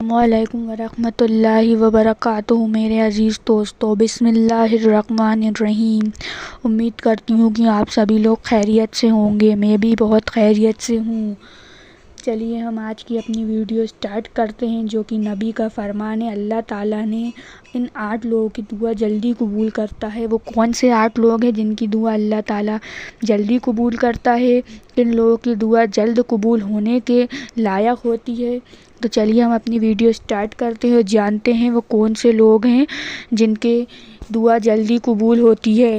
السلام علیکم ورحمۃ اللہ وبرکاتہ۔ میرے عزیز دوستو، بسم اللہ الرحمن الرحیم۔ امید کرتی ہوں کہ آپ سبھی لوگ خیریت سے ہوں گے۔ میں بھی بہت خیریت سے ہوں۔ چلیے ہم آج کی اپنی ویڈیو سٹارٹ کرتے ہیں، جو کہ نبی کا فرمان ہے۔ اللہ تعالیٰ نے ان 8 لوگوں کی دعا جلدی قبول کرتا ہے۔ وہ کون سے 8 لوگ ہیں جن کی دعا اللہ تعالیٰ جلدی قبول کرتا ہے؟ ان لوگوں کی دعا جلد قبول ہونے کے لائق ہوتی ہے۔ تو چلیے ہم اپنی ویڈیو سٹارٹ کرتے ہیں اور جانتے ہیں وہ کون سے لوگ ہیں جن کے دعا جلدی قبول ہوتی ہے۔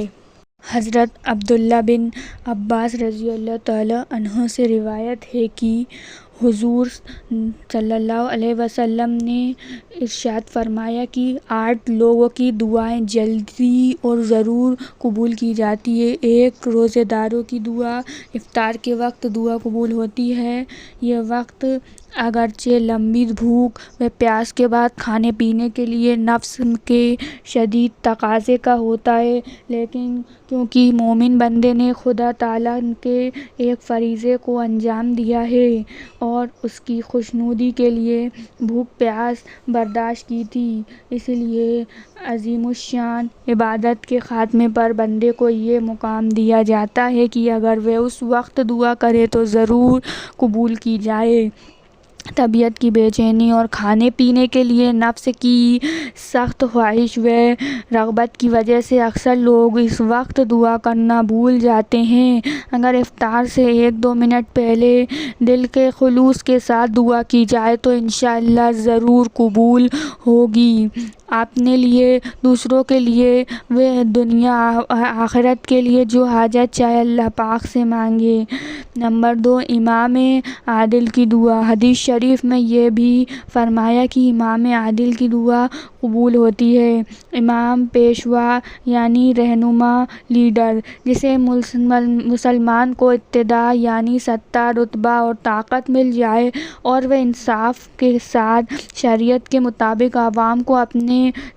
حضرت عبداللہ بن عباس رضی اللہ تعالیٰ عنہ سے روایت ہے کہ حضور صلی اللہ علیہ وسلم نے ارشاد فرمایا کہ 8 لوگوں کی دعائیں جلدی اور ضرور قبول کی جاتی ہے۔ 1، روزے داروں کی دعا۔ افطار کے وقت دعا قبول ہوتی ہے۔ یہ وقت اگرچہ لمبی بھوک و پیاس کے بعد کھانے پینے کے لیے نفس کے شدید تقاضے کا ہوتا ہے، لیکن کیونکہ مومن بندے نے خدا تعالیٰ کے ایک فریضے کو انجام دیا ہے اور اس کی خوشنودی کے لیے بھوک پیاس برداشت کی تھی، اس لیے عظیم الشان عبادت کے خاتمے پر بندے کو یہ مقام دیا جاتا ہے کہ اگر وہ اس وقت دعا کرے تو ضرور قبول کی جائے۔ طبیعت کی بے چینی اور کھانے پینے کے لیے نفس کی سخت خواہش و رغبت کی وجہ سے اکثر لوگ اس وقت دعا کرنا بھول جاتے ہیں۔ اگر افطار سے 1-2 منٹ پہلے دل کے خلوص کے ساتھ دعا کی جائے تو انشاءاللہ ضرور قبول ہوگی۔ اپنے لیے، دوسروں کے لیے و دنیا آخرت کے لیے جو حاجت چاہے اللہ پاک سے مانگے۔ نمبر 2، امام عادل کی دعا۔ حدیث شریف میں یہ بھی فرمایا کہ امام عادل کی دعا قبول ہوتی ہے۔ امام، پیشوا یعنی رہنما، لیڈر، جسے مسلمان کو اقتدار یعنی سطح، رتبہ اور طاقت مل جائے اور وہ انصاف کے ساتھ شریعت کے مطابق عوام کو اپنے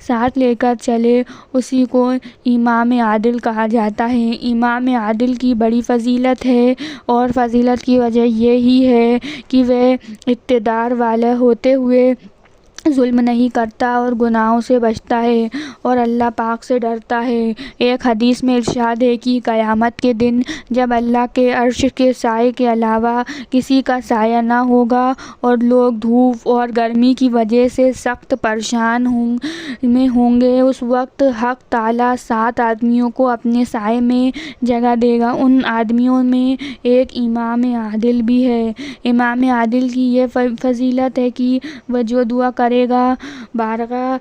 ساتھ لے کر چلے، اسی کو امام عادل کہا جاتا ہے۔ امام عادل کی بڑی فضیلت ہے اور فضیلت کی وجہ یہی ہے کہ وہ اقتدار والا ہوتے ہوئے ظلم نہیں کرتا اور گناہوں سے بچتا ہے اور اللہ پاک سے ڈرتا ہے۔ ایک حدیث میں ارشاد ہے کہ قیامت کے دن جب اللہ کے عرش کے سائے کے علاوہ کسی کا سایہ نہ ہوگا اور لوگ دھوپ اور گرمی کی وجہ سے سخت پریشان میں ہوں گے، اس وقت حق تعالیٰ 7 آدمیوں کو اپنے سائے میں جگہ دے گا۔ ان آدمیوں میں ایک امام عادل بھی ہے۔ امام عادل کی یہ فضیلت ہے کہ وہ جو دعا کرے گا بارگاہ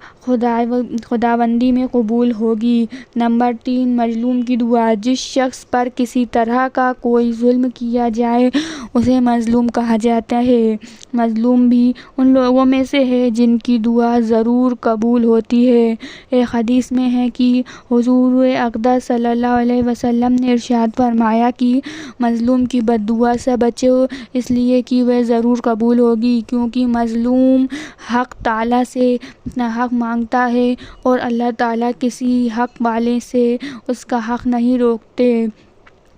خداوندی میں قبول ہوگی۔ نمبر 3، مظلوم کی دعا۔ جس شخص پر کسی طرح کا کوئی ظلم کیا جائے اسے مظلوم کہا جاتا ہے۔ مظلوم بھی ان لوگوں میں سے ہے جن کی دعا ضرور قبول ہوتی ہے۔ ایک حدیث میں ہے کہ حضور اقدس صلی اللہ علیہ وسلم نے ارشاد فرمایا کہ مظلوم کی بد دعا سے بچو، اس لیے کہ وہ ضرور قبول ہوگی، کیونکہ مظلوم حق تعالیٰ سے اپنا حق مانگتا ہے اور اللہ تعالیٰ کسی حق والے سے اس کا حق نہیں روکتے۔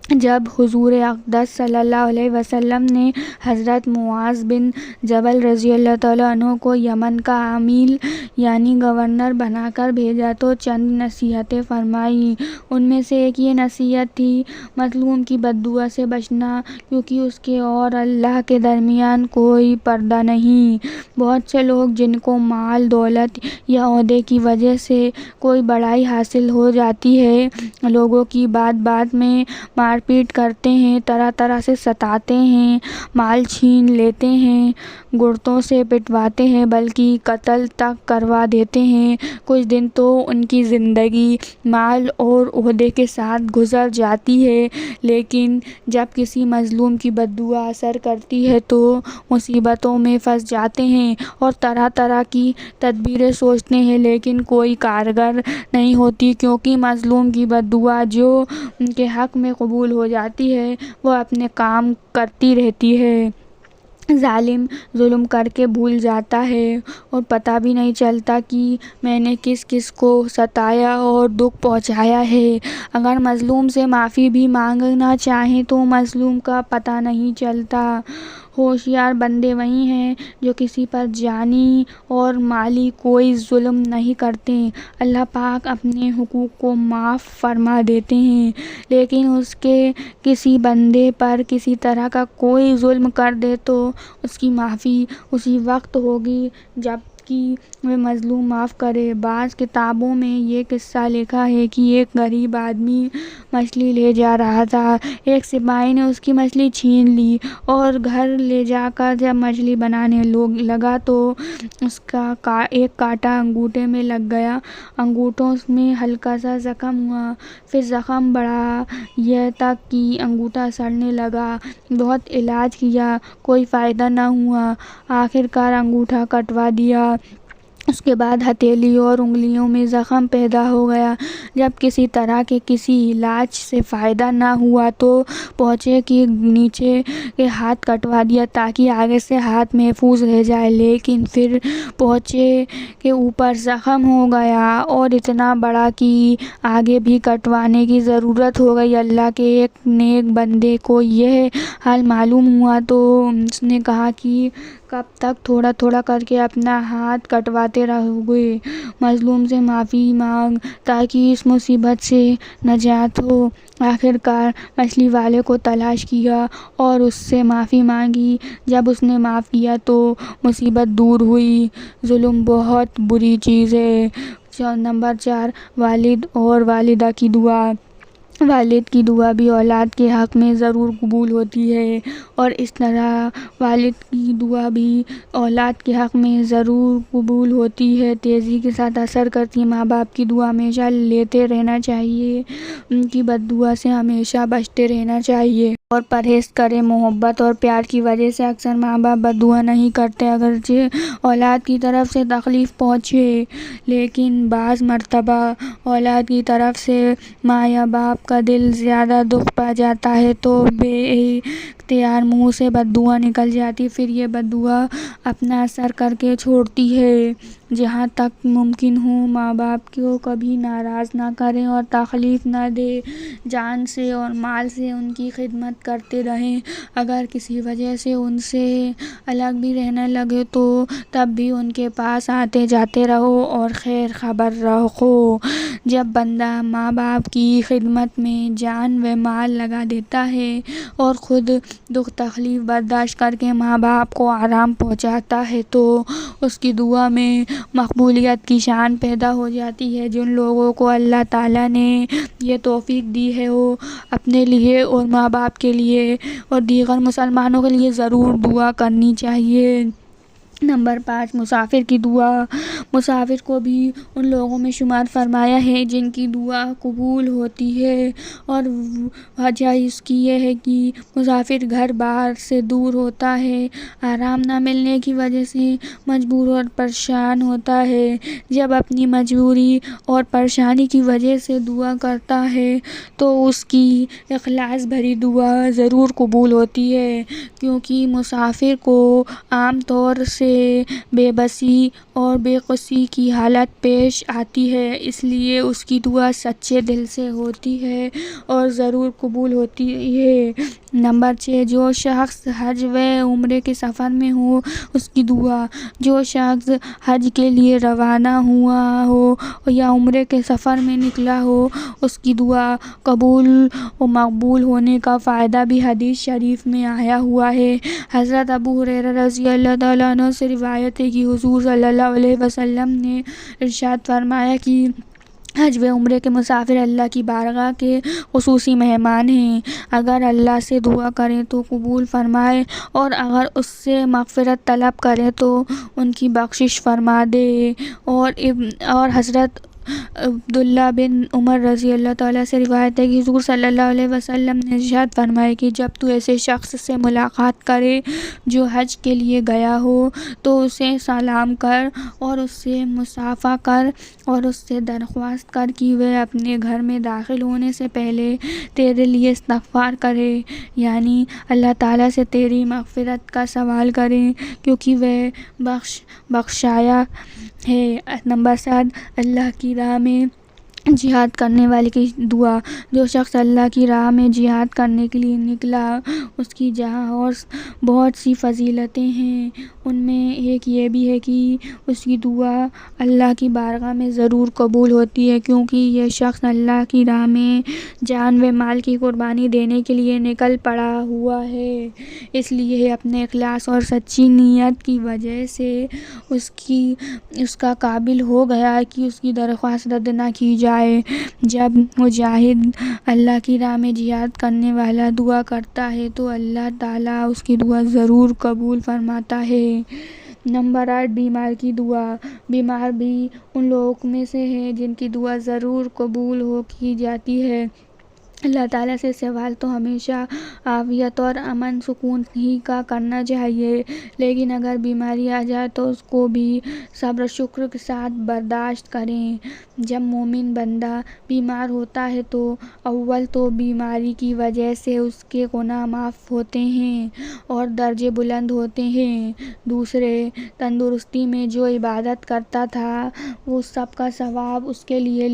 جب حضور اقدس صلی اللہ علیہ وسلم نے حضرت معاذ بن جبل رضی اللہ تعالیٰ عنہ کو یمن کا عامل یعنی گورنر بنا کر بھیجا تو چند نصیحتیں فرمائیں۔ ان میں سے ایک یہ نصیحت تھی مظلوم کی بد دعا سے بچنا، کیونکہ اس کے اور اللہ کے درمیان کوئی پردہ نہیں۔ بہت سے لوگ جن کو مال، دولت یا عہدے کی وجہ سے کوئی بڑائی حاصل ہو جاتی ہے، لوگوں کی بات بات میں مار پیٹ کرتے ہیں، طرح طرح سے ستاتے ہیں، مال چھین لیتے ہیں، گردوں سے پٹواتے ہیں، بلکہ قتل تک کروا دیتے ہیں۔ کچھ دن تو ان کی زندگی مال اور عہدے کے ساتھ گزر جاتی ہے، لیکن جب کسی مظلوم کی بد دعا اثر کرتی ہے تو مصیبتوں میں پھنس جاتے ہیں اور طرح طرح کی تدبیریں سوچتے ہیں، لیکن کوئی کارگر نہیں ہوتی، کیونکہ مظلوم کی بد دعا جو ان کے حق میں قبول ہو جاتی ہے وہ اپنے کام کرتی رہتی ہے۔ ظالم ظلم کر کے بھول جاتا ہے اور پتہ بھی نہیں چلتا کہ میں نے کس کس کو ستایا اور دکھ پہنچایا ہے۔ اگر مظلوم سے معافی بھی مانگنا چاہیں تو مظلوم کا پتہ نہیں چلتا۔ ہوشیار بندے وہی ہیں جو کسی پر جانی اور مالی کوئی ظلم نہیں کرتے۔ اللہ پاک اپنے حقوق کو معاف فرما دیتے ہیں، لیکن اس کے کسی بندے پر کسی طرح کا کوئی ظلم کر دے تو اس کی معافی اسی وقت ہوگی جب کہ وہ مظلوم معاف کرے۔ بعض کتابوں میں یہ قصہ لکھا ہے کہ ایک غریب آدمی مچھلی لے جا رہا تھا۔ ایک سپاہی نے اس کی مچھلی چھین لی اور گھر لے جا کر جب مچھلی بنانے لگا تو اس کا ایک کانٹا انگوٹھے میں لگ گیا۔ انگوٹھوں میں ہلکا سا زخم ہوا، پھر زخم بڑھا یہ تک کہ انگوٹھا سڑنے لگا۔ بہت علاج کیا، کوئی فائدہ نہ ہوا۔ آخر کار انگوٹھا کٹوا دیا۔ اس کے بعد ہتھیلی اور انگلیوں میں زخم پیدا ہو گیا۔ جب کسی طرح کے کسی علاج سے فائدہ نہ ہوا تو پوچھے کے نیچے کے ہاتھ کٹوا دیا تاکہ آگے سے ہاتھ محفوظ رہ جائے، لیکن پھر پوچھے کے اوپر زخم ہو گیا اور اتنا بڑا کہ آگے بھی کٹوانے کی ضرورت ہو گئی۔ اللہ کے ایک نیک بندے کو یہ حال معلوم ہوا تو اس نے کہا کہ کب تک تھوڑا تھوڑا کر کے اپنا ہاتھ کٹواتے رہو گے؟ مظلوم سے معافی مانگ تاکہ اس مصیبت سے نجات ہو۔ آخر کار مچھلی والے کو تلاش کیا اور اس سے معافی مانگی۔ جب اس نے معاف کیا تو مصیبت دور ہوئی۔ ظلم بہت بری چیز ہے۔ نمبر 4، والد اور والدہ کی دعا۔ والد کی دعا بھی اولاد کے حق میں ضرور قبول ہوتی ہے، اور اس طرح والد کی دعا بھی اولاد کے حق میں ضرور قبول ہوتی ہے، تیزی کے ساتھ اثر کرتی ہے۔ ماں باپ کی دعا ہمیشہ لیتے رہنا چاہیے، ان کی بد دعا سے ہمیشہ بچتے رہنا چاہیے اور پرہیز کریں۔ محبت اور پیار کی وجہ سے اکثر ماں باپ بد دعا نہیں کرتے اگرچہ اولاد کی طرف سے تکلیف پہنچے، لیکن بعض مرتبہ اولاد کی طرف سے ماں یا باپ کا دل زیادہ دکھ پا جاتا ہے تو بے اختیار منہ سے بد دعا نکل جاتی، پھر یہ بد دعا اپنا اثر کر کے چھوڑتی ہے۔ جہاں تک ممکن ہو ماں باپ کو کبھی ناراض نہ کریں اور تکلیف نہ دیں، جان سے اور مال سے ان کی خدمت کرتے رہیں۔ اگر کسی وجہ سے ان سے الگ بھی رہنے لگے تو تب بھی ان کے پاس آتے جاتے رہو اور خیر خبر رکھو۔ جب بندہ ماں باپ کی خدمت میں جان و مال لگا دیتا ہے اور خود دکھ تکلیف برداشت کر کے ماں باپ کو آرام پہنچاتا ہے تو اس کی دعا میں مقبولیت کی شان پیدا ہو جاتی ہے۔ جن لوگوں کو اللہ تعالیٰ نے یہ توفیق دی ہے وہ اپنے لیے اور ماں باپ کے لیے اور دیگر مسلمانوں کے لیے ضرور دعا کرنی چاہیے۔ نمبر 5، مسافر کی دعا۔ مسافر کو بھی ان لوگوں میں شمار فرمایا ہے جن کی دعا قبول ہوتی ہے، اور وجہ اس کی یہ ہے کہ مسافر گھر بار سے دور ہوتا ہے، آرام نہ ملنے کی وجہ سے مجبور اور پریشان ہوتا ہے۔ جب اپنی مجبوری اور پریشانی کی وجہ سے دعا کرتا ہے تو اس کی اخلاص بھری دعا ضرور قبول ہوتی ہے، کیونکہ مسافر کو عام طور سے بے بسی اور بے قصی کی حالت پیش آتی ہے، اس لیے اس کی دعا سچے دل سے ہوتی ہے اور ضرور قبول ہوتی ہے۔ نمبر 6، جو شخص حج و عمرے کے سفر میں ہو اس کی دعا۔ جو شخص حج کے لیے روانہ ہوا ہو یا عمرے کے سفر میں نکلا ہو اس کی دعا قبول و مقبول ہونے کا فائدہ بھی حدیث شریف میں آیا ہوا ہے۔ حضرت ابو ہریرہ رضی اللہ تعالیٰ عنہ سے روایت ہے کہ حضور صلی اللہ علیہ وسلم نے ارشاد فرمایا کہ حج و عمرے کے مسافر اللہ کی بارگاہ کے خصوصی مہمان ہیں۔ اگر اللہ سے دعا کریں تو قبول فرمائے اور اگر اس سے مغفرت طلب کریں تو ان کی بخشش فرما دے۔ اور حضرت عبداللہ بن عمر رضی اللہ تعالیٰ سے روایت ہے کہ حضور صلی اللہ علیہ وسلم نے ارشاد فرمایا کہ جب تو ایسے شخص سے ملاقات کرے جو حج کے لیے گیا ہو تو اسے سلام کر اور اس سے مصافحہ کر اور اس سے درخواست کر کہ وہ اپنے گھر میں داخل ہونے سے پہلے تیرے لیے استغفار کرے، یعنی اللہ تعالیٰ سے تیری مغفرت کا سوال کرے کیونکہ وہ بخشایا ہے۔ نمبر 7، اللہ کی راہ میں جہاد کرنے والے کی دعا۔ جو شخص اللہ کی راہ میں جہاد کرنے کے لیے نکلا اس کی جہاں اور بہت سی فضیلتیں ہیں، ان میں ایک یہ بھی ہے کہ اس کی دعا اللہ کی بارگاہ میں ضرور قبول ہوتی ہے، کیونکہ یہ شخص اللہ کی راہ میں جان و مال کی قربانی دینے کے لیے نکل پڑا ہوا ہے۔ اس لیے اپنے اخلاص اور سچی نیت کی وجہ سے اس کا قابل ہو گیا کہ اس کی درخواست رد نہ کی جائے۔ جب مجاہد اللہ کی راہ میں جہاد کرنے والا دعا کرتا ہے تو اللہ تعالیٰ اس کی دعا ضرور قبول فرماتا ہے۔ نمبر 8، بیمار کی دعا۔ بیمار بھی ان لوگوں میں سے ہے جن کی دعا ضرور قبول کی جاتی ہے۔ اللہ تعالیٰ سے سوال تو ہمیشہ عافیت اور امن سکون ہی کا کرنا چاہیے، لیکن اگر بیماری آ جائے تو اس کو بھی صبر و شکر کے ساتھ برداشت کریں۔ جب مومن بندہ بیمار ہوتا ہے تو اول تو بیماری کی وجہ سے اس کے گناہ معاف ہوتے ہیں اور درجے بلند ہوتے ہیں، دوسرے تندرستی میں جو عبادت کرتا تھا وہ سب کا ثواب اس کے لیے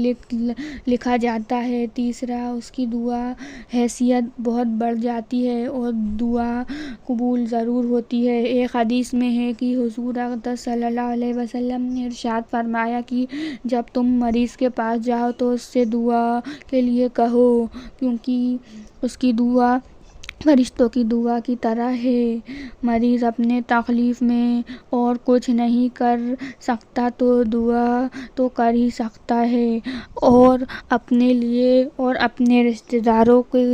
لکھا جاتا ہے، تیسرا اس کی دعا حیثیت بہت بڑھ جاتی ہے اور دعا قبول ضرور ہوتی ہے۔ ایک حدیث میں ہے کہ حضور اقدس صلی اللہ علیہ وسلم نے ارشاد فرمایا کہ جب تم مریض کے پاس جاؤ تو اس سے دعا کے لیے کہو، کیونکہ اس کی دعا فرشتوں کی دعا کی طرح ہے۔ مریض اپنے تکلیف میں اور کچھ نہیں کر سکتا تو دعا تو کر ہی سکتا ہے، اور اپنے لیے اور اپنے رشتہ داروں کے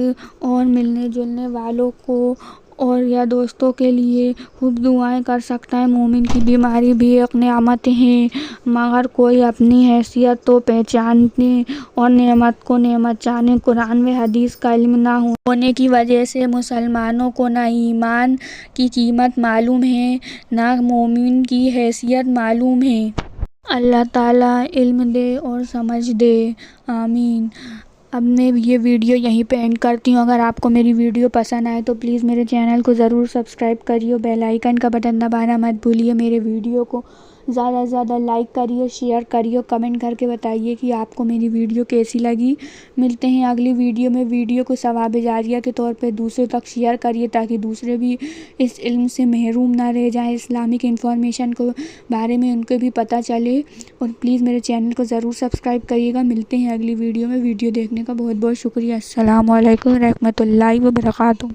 اور ملنے جلنے والوں کو اور یا دوستوں کے لیے خوب دعائیں کر سکتا ہے۔ مومن کی بیماری بھی ایک نعمت ہے، مگر کوئی اپنی حیثیت تو پہچانے اور نعمت کو نعمت جانے۔ قرآن و حدیث کا علم نہ ہونے کی وجہ سے مسلمانوں کو نہ ایمان کی قیمت معلوم ہے نہ مومن کی حیثیت معلوم ہے۔ اللہ تعالیٰ علم دے اور سمجھ دے، آمین۔ اب میں یہ ویڈیو یہیں پہ اینڈ کرتی ہوں۔ اگر آپ کو میری ویڈیو پسند آئے تو پلیز میرے چینل کو ضرور سبسکرائب کریے، بیل آئیکن کا بٹن دبانا مت بھولیے۔ میرے ویڈیو کو زیادہ سے زیادہ لائک کریے، شیئر کریے، کمنٹ کر کے بتائیے کہ آپ کو میری ویڈیو کیسی لگی۔ ملتے ہیں اگلی ویڈیو میں۔ ویڈیو کو ثواب جاریہ کے طور پہ دوسروں تک شیئر کریے تاکہ دوسرے بھی اس علم سے محروم نہ رہ جائیں، اسلامک انفارمیشن کے بارے میں ان کو بھی پتہ چلے، اور پلیز میرے چینل کو ضرور سبسکرائب کریے گا۔ ملتے ہیں اگلی ویڈیو میں۔ ویڈیو دیکھنے کا بہت بہت شکریہ۔ السلام علیکم ورحمۃ اللہ وبرکاتہ۔